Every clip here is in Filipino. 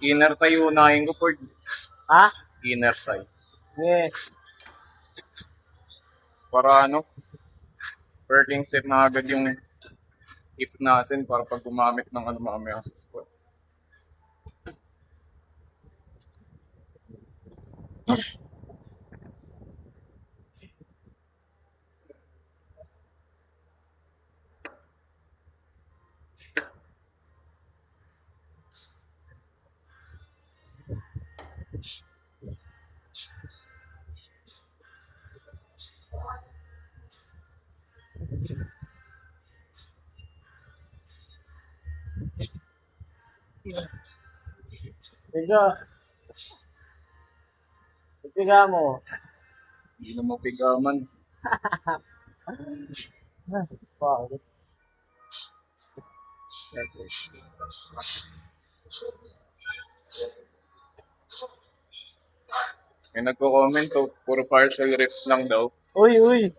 Inner thigh unahin ko, Ford. Ha? Inner thigh. Yes. Para working set na agad yung hip natin para pag gumamit ng mamaya sa squat. Tiga. Tiga mo. Hindi na mapigaman. Wow. May nagko-comment to, puro partial reps lang daw. Uy.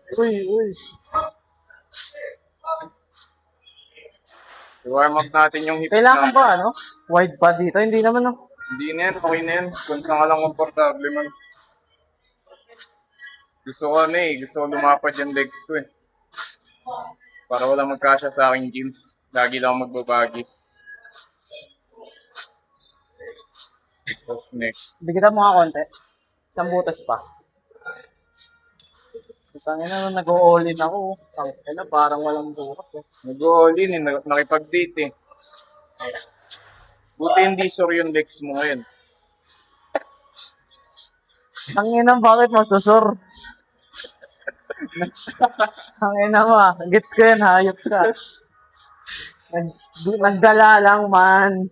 I-warm up natin yung hip Kailangan natin. ba, wide pa dito? Hindi naman, Hindi na yan, okay na yan. Kung saan ka lang komportable man. Gusto ko lumapad yung legs ko eh. Para walang magkasya sa aking jeans. Lagi lang ako magbabagi. Tapos next. Bigitan mo nga konti. Isang butas pa. Sangin na nag-all in ako. Sangin na parang walang bukas eh. Nag-all in eh, nakipag-date eh. Buti hindi sore yung legs mo ngayon. Sangin na bakit masusur? Sangin na mo ah. Gets ko yan, hayop ka. Nagdala lang man.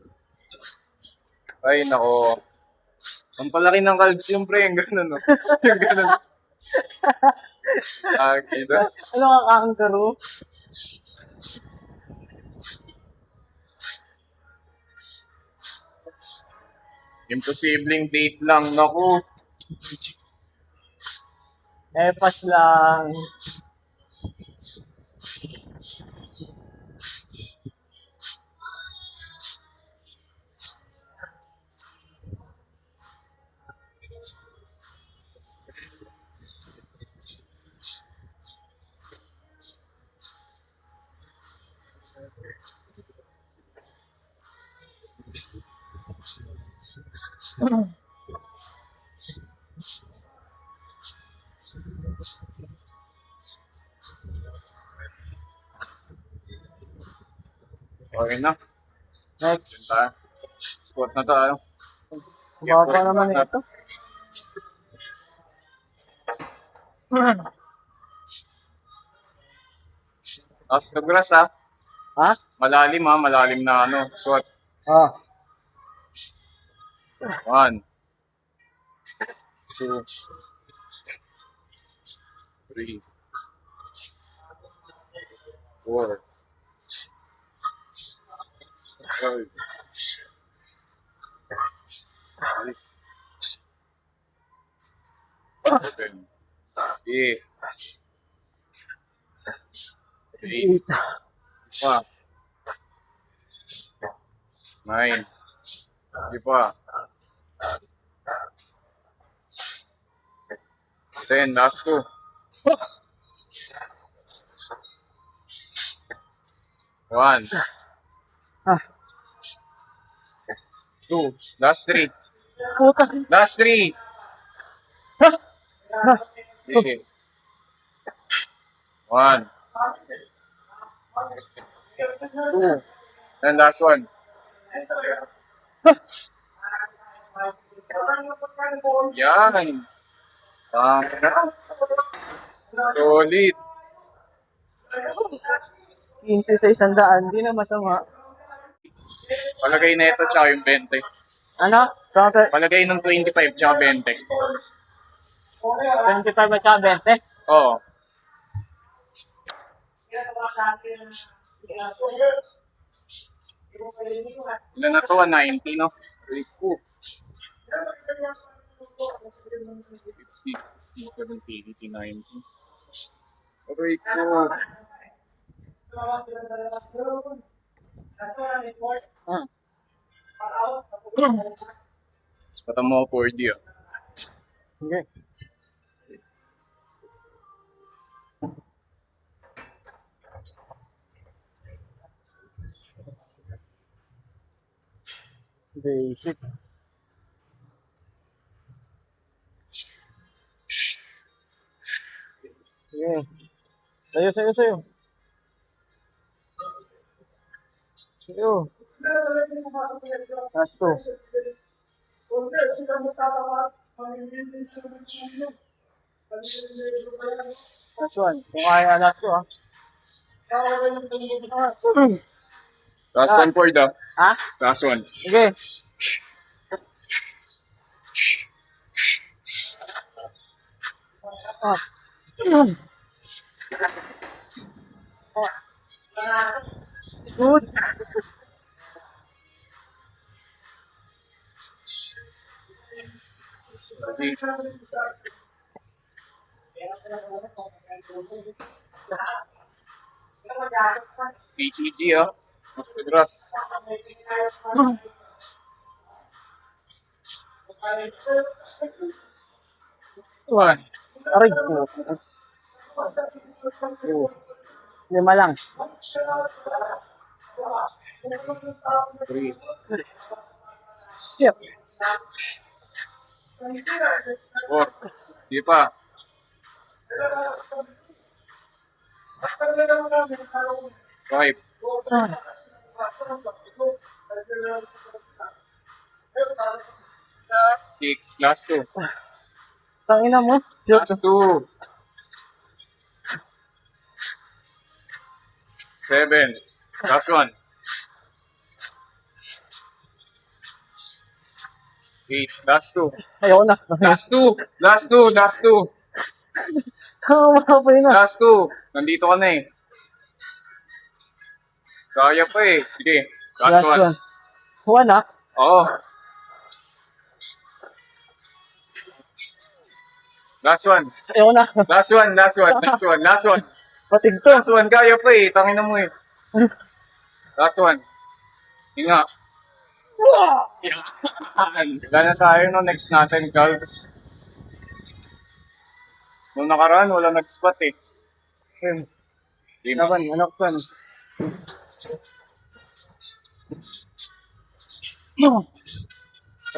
Ay nako. Ang palaki ng calves yung pre, yung gano'n no. Yung gano'n. Kita. Ano ka kaangkaro? Imposibleng date lang, naku. Pas lang. Okay na. Next. Yun tayo. Squat na tayo. Baba naman ito. Tapos to grass ha. Ha? Malalim ha, malalim na squat. Ah. 1, 2, 3, 4, 5, 6, 7, 8, 8, 9, di pa. 10, last 2. 1, 2, last 3. Puta. Last 3. Okay. 1, 2, and last 1. Yan. Solid. 15 sa 100, hindi na masama. Palagay na ito tsaka yung 20. Ano? Saka Palagay ng 25 tsaka 20. 25 at saka 20? Oo. Ilan na to? 190, no? 30, 60, 70, 80, 90. Aray ko. Hmm. Patang mo 4D ah. Okay. Basic. Sige. Sayo. Sayo. Last two. Last one. Kung kaya last two, ha? Last one Ford ah. Ha? Last one. Sige. Ah. Good. PGG ah. Mas grass. One. Aray po. Two. Lima lang. 3. Shit. 4. Di pa. 5. Ah. 6. Last two. Tangina mo. Shoot. Last two. 7. Last one. 8. Last two. Ayoko na. Last two. Last two. Last two. Makapay na. Last two. Nandito ka na eh. Kaya pa eh. Sige. Last one. one. One, ha? Oo. Last one. Ayoko na. Last one. Last one. Last one. Last one. Patig to. Last one. Kaya pa eh. Tangin na mo eh. Last one. Hinga. Wala na tayo no. Next natin, Calves. Nung nakaraan, wala nag-spot eh. Di ba? Laban, anak ko.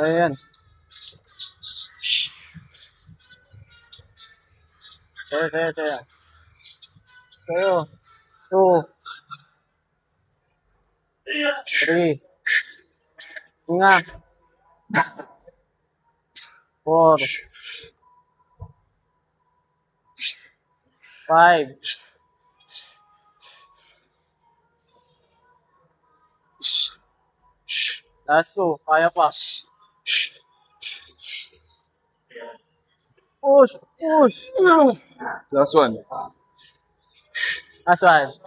Ayan. Kaya. Kayo. 2. 3. Nga. 4. 5. 6. Last two. Kaya pa. Push. Last one. Last one. Last.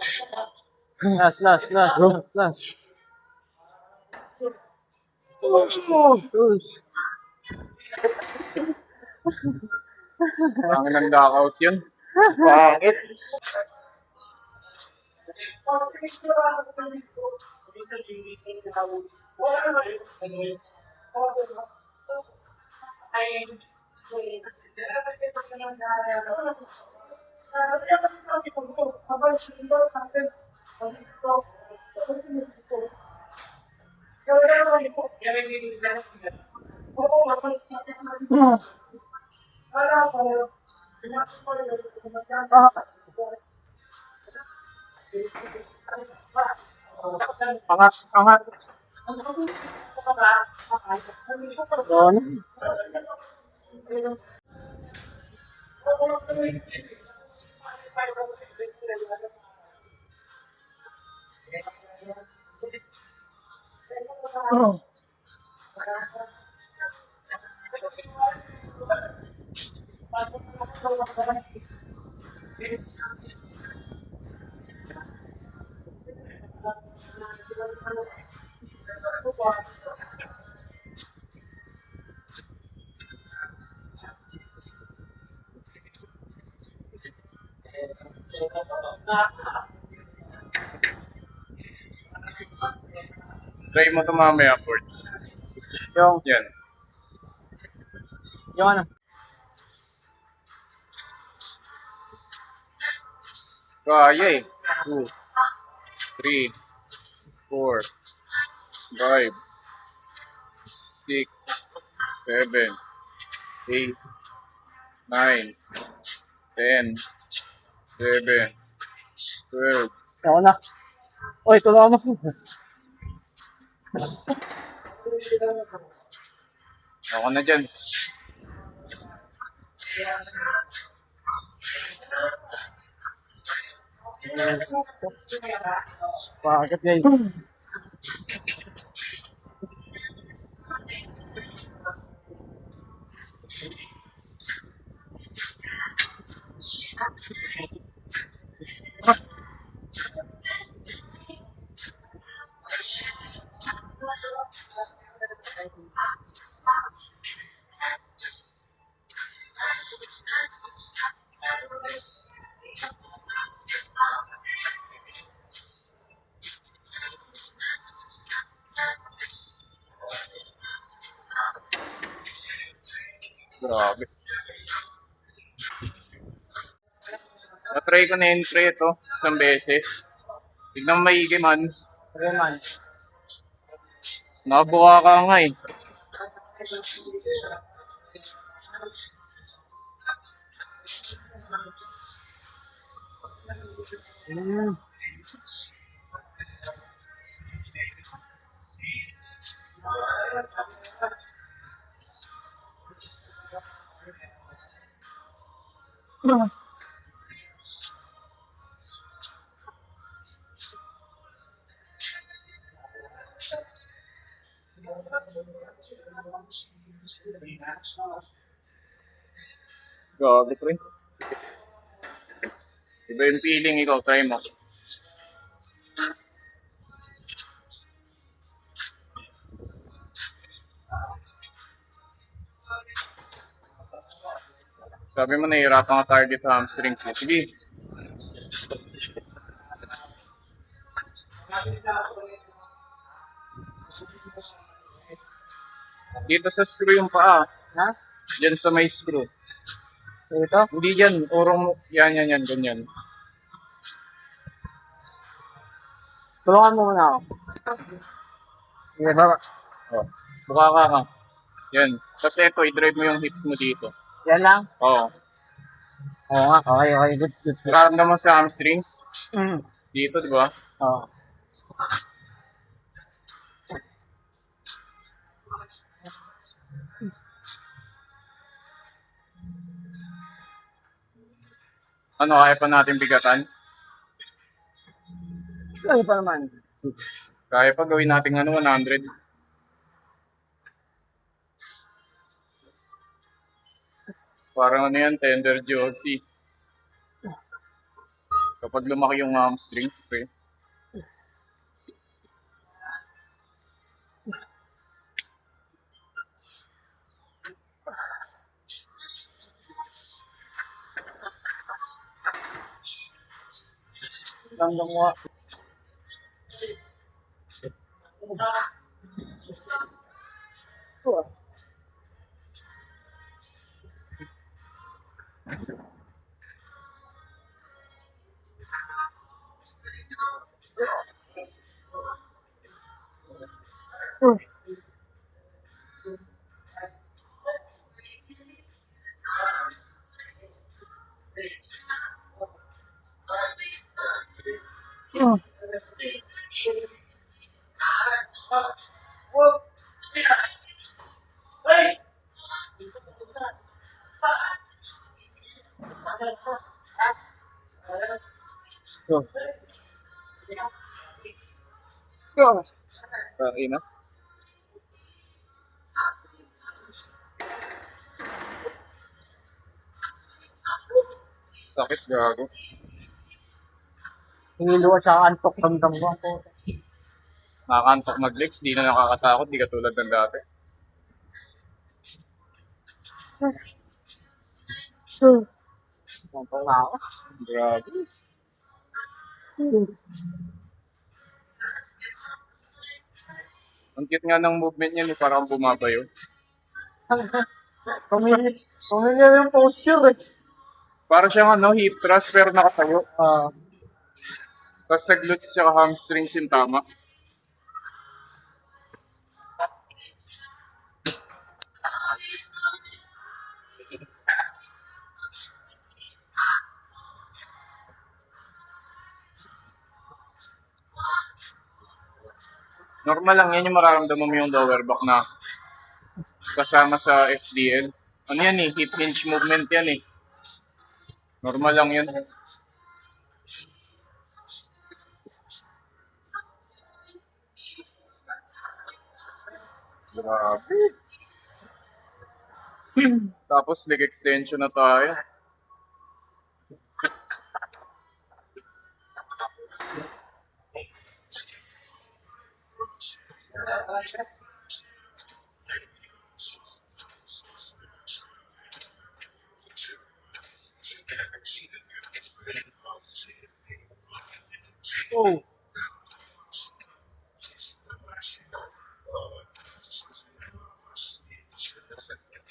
Push. Ang nang knockout yun. Bakit? Angat. Doon. Try mo ito mamaya, Ford. Yung, Yan. yung ano? Kaya eh. 2, 3, 4, 5, 6, 7, 8, 9, 10, 11, 12. Ako na. Oy, tulungan mo. Ako na dyan. Bakit guys? Grabe. Na-try ko na entry ito isang beses. Tignan mo maigi man. Okay man. Nakabuka ka nga eh. Hmm. Grabe pre. Iba yung feeling, ikaw, try mo. Sabi mo nahihirapan ka target sa hamstrings eh. Sige. Dito sa screw yung paa. Ha? Diyan sa may screw. So ito? Hindi dyan. Urong yan, ganyan. Tulungan mo muna ako. Sige, baba. Oh. Buka ka. Yan. Tapos ito, i-drive mo yung hips mo dito. Yan lang? Oo. Oo nga. Okay, okay. Good, good. Nakaramdam mo sa hamstrings. Mm. Dito, di ba? Oo. Ano, kaya pa natin bigatan? Ano pa naman? Kaya pa gawin natin 100. Parang ano yan, tender Josie. Kapag lumaki yung hamstrings, pre. Ramdam mo. Okay na. Sakit, gago. Hilo ka sa antok ramdam mo ako. Nakakantok mag-legs, di na nakakatakot, di katulad ng dati. Antok na ako. Grabe. Ang cute nga ng movement niya, parang bumabayo. Pamilyar yung posture eh. Para siyang hip thrust pero nakatayo. Ah, Tapos sa glutes tsaka hamstrings yung tama. Normal lang yan yung mararamdaman mo yung lower back na kasama sa SDL. Ano yan eh, hip hinge movement yan eh. Normal lang yun. Grabe. Tapos leg extension na tayo. oh.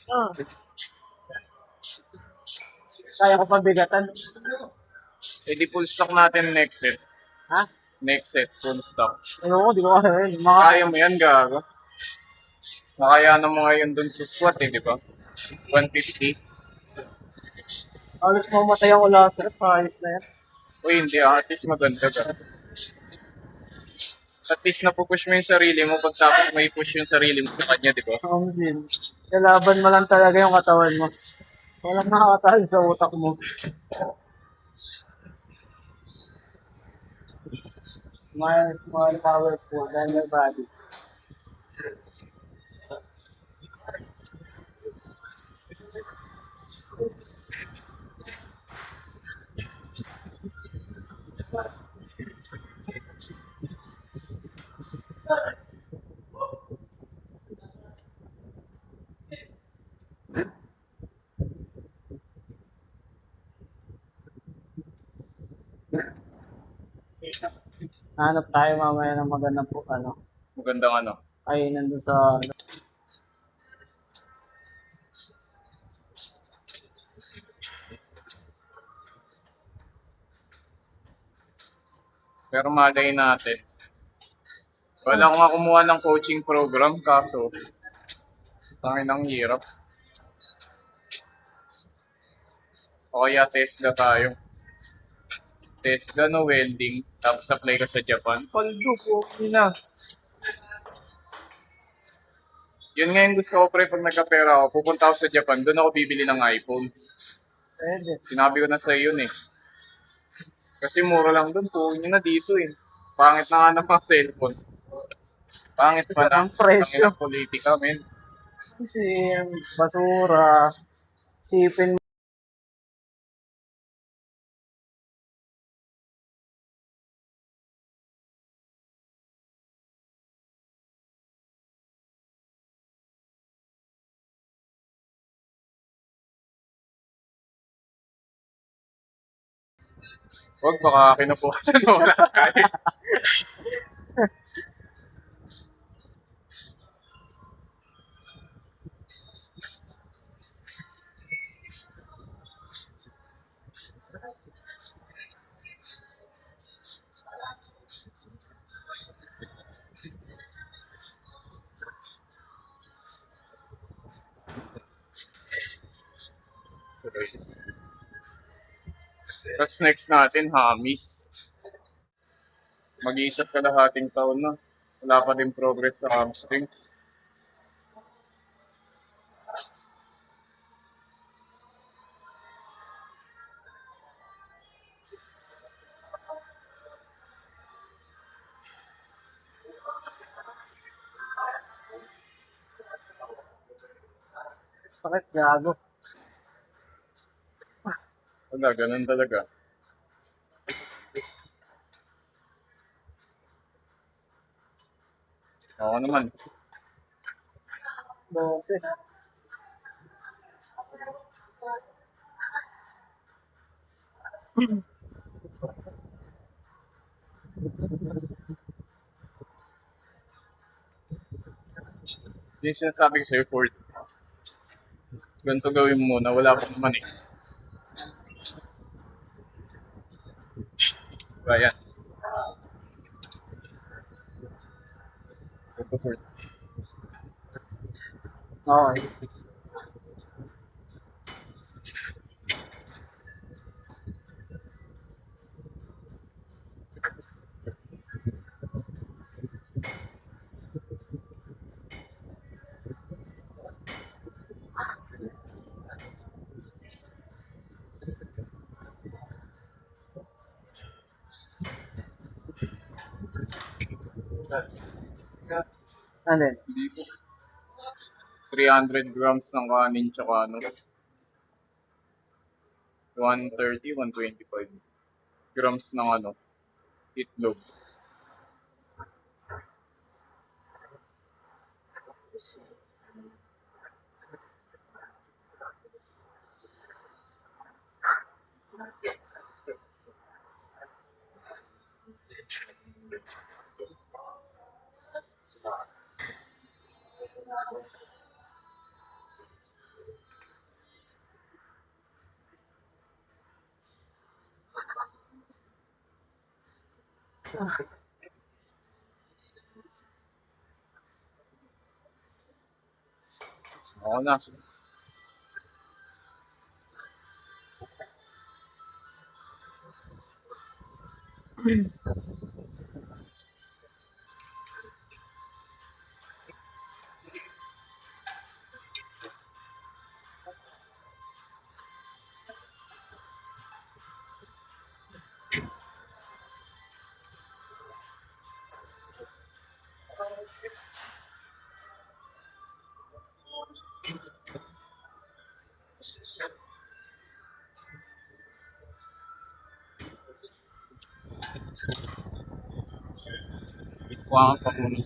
Ah. Kaya ko pabigatan. Eh di full stock natin next set. Ha? Next set, full stock. Ano ko, di ko kaya yun. Mga Kaya mo yan, gago. Nakayanan mo ngayon dun sa squat eh, di ba? 150. alos mamatay ako last rep. Kahit na yan. Uy, hindi ah. At least maganda ka. At least napupush mo yung sarili mo pagtapos may push yung sarili mo sa kanya, di ba? Din. Kalaban mo lang talaga yung katawan mo. Walang nakakatalo sa utak mo. Small powerful than your body. Hanap tayo mamaya ng magandang po, Magandang ano. ay nandun sa Pero malay natin. Wala ko nga kumuha ng coaching program, kaso tangin ang hirap. O kaya TESDA tayo. TESDA no welding, tapos apply ka sa Japan. Paldo po, okay na. Yun nga yung gusto ko pre pag nagkapera ako. Pupunta ako sa Japan, doon ako bibili ng iPhone. pwede. Sinabi ko na sa yun eh. Kasi mura lang doon, puhin nyo na dito eh. Pangit na nga ng mga cellphone. Pangit pa na. Ang presyo. Ang politika, men. Kasi basura, sipin Huwag baka kinupukasan mo wala kaya. Tapos next natin, Hamis. Mag-iisip kalahating taon na. Wala pa din progress sa hamstrings. sakit gago. Wala, ganun talaga. Ako naman. 12. Yung sinasabi ko sa'yo, Ford. Ganito gawin mo muna, wala pa naman eh. Kaya, ganito Ford. Okay. Ano yun? Hindi po. 300 grams ng kanin tsaka ano, 130, 125 grams ng ano, itlog. Oo na. Kuha ka pa muna.